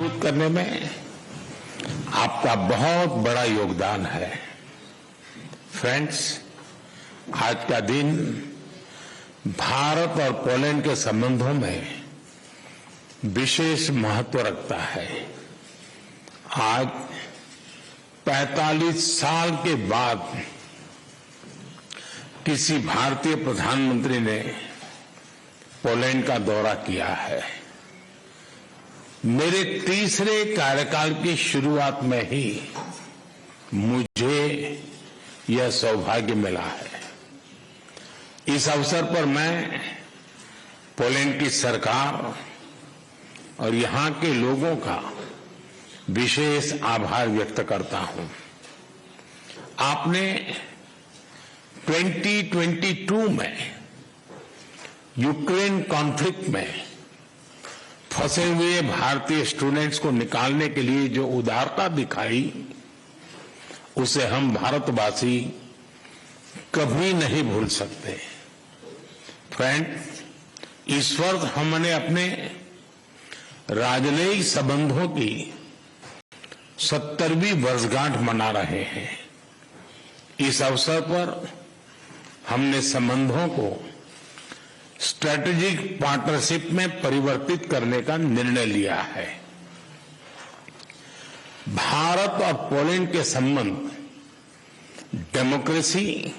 मजबूत करने में आपका बहुत बड़ा योगदान है। फ्रेंड्स, आज का दिन भारत और पोलैंड के संबंधों में विशेष महत्व रखता है। आज 45 साल के बाद किसी भारतीय प्रधानमंत्री ने पोलैंड का दौरा किया है। मेरे तीसरे कार्यकाल की शुरुआत में ही मुझे यह सौभाग्य मिला है। इस अवसर पर मैं पोलैंड की सरकार और यहां के लोगों का विशेष आभार व्यक्त करता हूं। आपने 2022 में यूक्रेन कॉन्फ्लिक्ट में फंसे हुए भारतीय स्टूडेंट्स को निकालने के लिए जो उदारता दिखाई, उसे हम भारतवासी कभी नहीं भूल सकते। फ्रेंड, इस वर्ष हमने अपने राजनयिक संबंधों की 70वीं वर्षगांठ मना रहे हैं। इस अवसर पर हमने संबंधों को स्ट्रेटेजिक पार्टनरशिप में परिवर्तित करने का निर्णय लिया है। भारत और पोलैंड के संबंध डेमोक्रेसी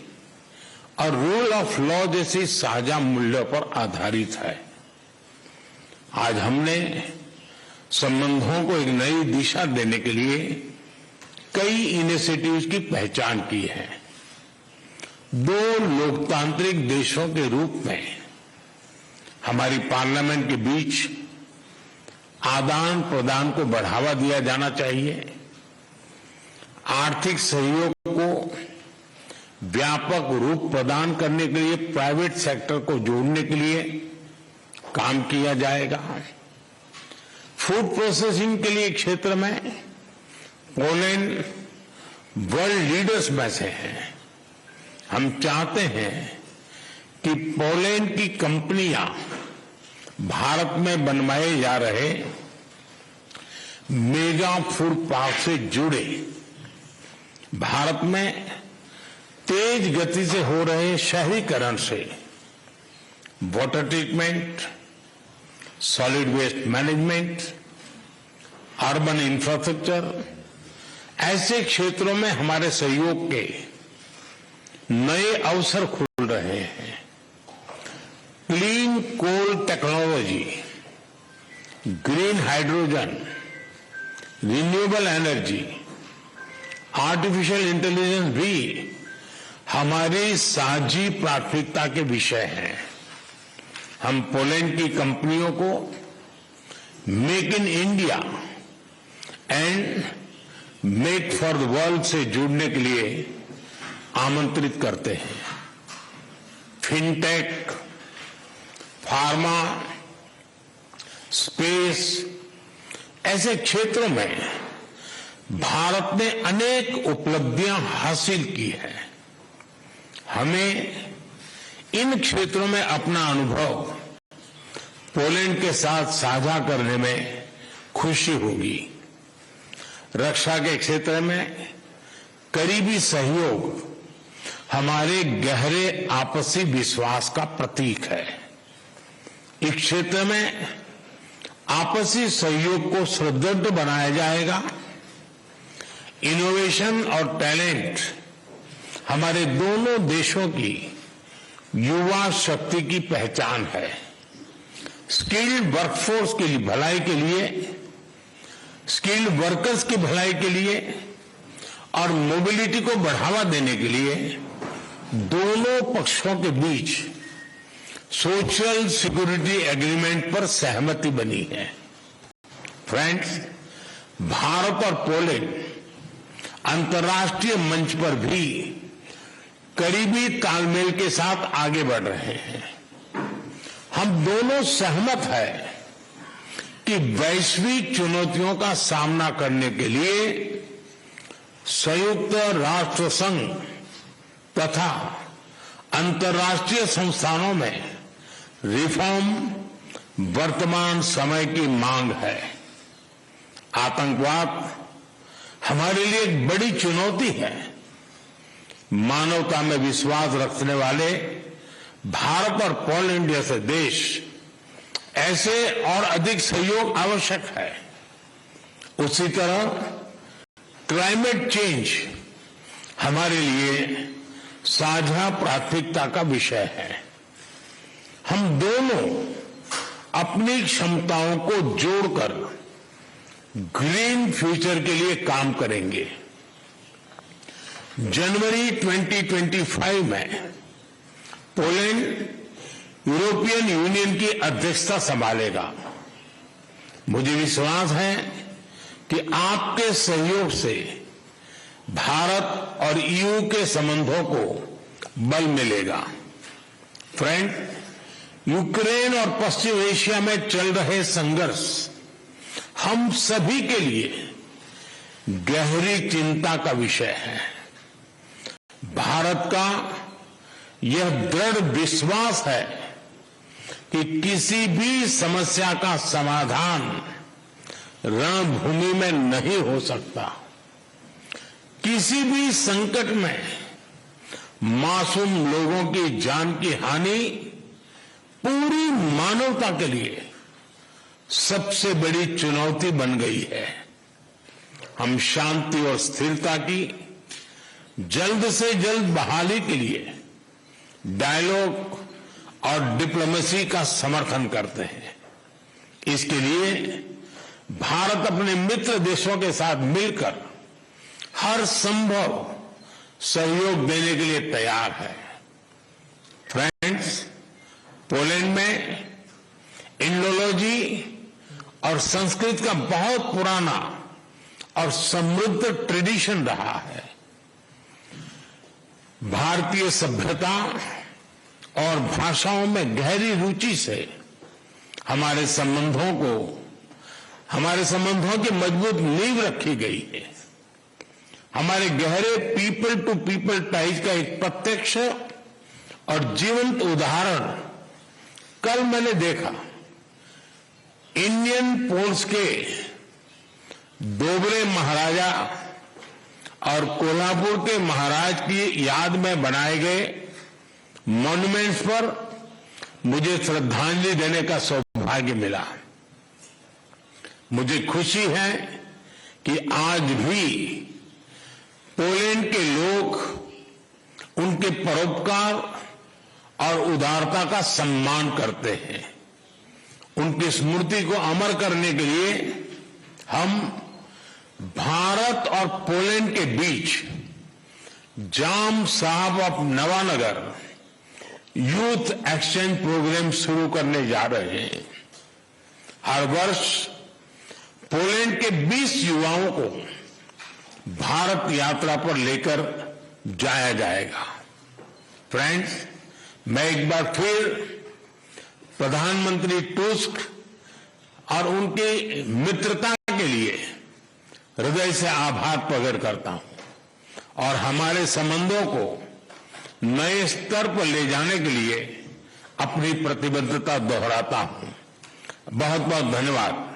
और रूल ऑफ लॉ जैसी साझा मूल्यों पर आधारित है। आज हमने संबंधों को एक नई दिशा देने के लिए कई इनिशिएटिव्स की पहचान की है। दो लोकतांत्रिक देशों के रूप में हमारी पार्लियामेंट के बीच आदान प्रदान को बढ़ावा दिया जाना चाहिए। आर्थिक सहयोग को व्यापक रूप प्रदान करने के लिए प्राइवेट सेक्टर को जोड़ने के लिए काम किया जाएगा। फूड प्रोसेसिंग के लिए क्षेत्र में पोलैंड वर्ल्ड लीडर्स में से है। हम चाहते हैं कि पोलैंड की कंपनियां भारत में बनवाए जा रहे मेगा फूड पार्क से जुड़े। भारत में तेज गति से हो रहे शहरीकरण से water treatment, solid waste management, urban infrastructure, ऐसे क्षेत्रों में हमारे सहयोग के नए अवसर खुल रहे हैं। Clean coal technology, green hydrogen, renewable energy, artificial intelligence भी हमारी साझी प्राथमिकता के विषय हैं। हम पोलैंड की कंपनियों को make in India and make for the world से जुड़ने के लिए आमंत्रित करते हैं। फिनटेक, फार्मा, स्पेस, ऐसे क्षेत्रों में भारत ने अनेक उपलब्धियां हासिल की है। हमें इन क्षेत्रों में अपना अनुभव पोलैंड के साथ साझा करने में खुशी होगी। रक्षा के क्षेत्र में करीबी सहयोग हमारे गहरे आपसी विश्वास का प्रतीक है। इस क्षेत्र में आपसी सहयोग को सुदृढ़ बनाया जाएगा। इनोवेशन और टैलेंट हमारे दोनों देशों की युवा शक्ति की पहचान है। स्किल्ड वर्कफोर्स की भलाई के लिए, स्किल्ड वर्कर्स की भलाई के लिए और मोबिलिटी को बढ़ावा देने के लिए दोनों पक्षों के बीच सोशल सिक्योरिटी एग्रीमेंट पर सहमति बनी है। फ्रेंड्स, भारत और पोलैंड अंतर्राष्ट्रीय मंच पर भी करीबी तालमेल के साथ आगे बढ़ रहे हैं। हम दोनों सहमत हैं कि वैश्विक चुनौतियों का सामना करने के लिए संयुक्त राष्ट्र संघ तथा अंतर्राष्ट्रीय संस्थानों में रिफॉर्म वर्तमान समय की मांग है। आतंकवाद हमारे लिए एक बड़ी चुनौती है। मानवता में विश्वास रखने वाले भारत और पोलैंड जैसे देश ऐसे और अधिक सहयोग आवश्यक है। उसी तरह क्लाइमेट चेंज हमारे लिए साझा प्राथमिकता का विषय है। हम दोनों अपनी क्षमताओं को जोड़कर ग्रीन फ्यूचर के लिए काम करेंगे। जनवरी 2025 में पोलैंड यूरोपियन यूनियन की अध्यक्षता संभालेगा। मुझे विश्वास है कि आपके सहयोग से भारत और ईयू के संबंधों को बल मिलेगा। फ्रेंड, यूक्रेन और पश्चिम एशिया में चल रहे संघर्ष हम सभी के लिए गहरी चिंता का विषय है। भारत का यह दृढ़ विश्वास है कि किसी भी समस्या का समाधान रणभूमि में नहीं हो सकता। किसी भी संकट में मासूम लोगों की जान की हानि पूरी मानवता के लिए सबसे बड़ी चुनौती बन गई है। हम शांति और स्थिरता की जल्द से जल्द बहाली के लिए डायलॉग और डिप्लोमेसी का समर्थन करते हैं। इसके लिए भारत अपने मित्र देशों के साथ मिलकर हर संभव सहयोग देने के लिए तैयार है। फ्रेंड्स, पोलैंड में इंडोलॉजी और संस्कृत का बहुत पुराना और समृद्ध ट्रेडिशन रहा है। भारतीय सभ्यता और भाषाओं में गहरी रुचि से हमारे संबंधों की मजबूत नींव रखी गई है। हमारे गहरे पीपल टू पीपल टाइज का एक प्रत्यक्ष और जीवंत उदाहरण कल मैंने देखा। इंडियन पोल्स के डोगरे महाराजा और कोल्हापुर के महाराज की याद में बनाए गए मॉन्यूमेंट्स पर मुझे श्रद्धांजलि देने का सौभाग्य मिला। मुझे खुशी है कि आज भी पोलैंड के लोग उनके परोपकार और उदारता का सम्मान करते हैं। उनकी स्मृति को अमर करने के लिए हम भारत और पोलैंड के बीच Jam Sahib of Nawanagar youth exchange programme शुरू करने जा रहे हैं। हर वर्ष पोलैंड के 20 युवाओं को भारत यात्रा पर लेकर जाया जाएगा। फ्रेंड्स, मैं एक बार फिर प्रधानमंत्री टुस्क और उनकी मित्रता के लिए हृदय से आभार प्रकट करता हूं और हमारे संबंधों को नए स्तर पर ले जाने के लिए अपनी प्रतिबद्धता दोहराता हूं। बहुत बहुत धन्यवाद।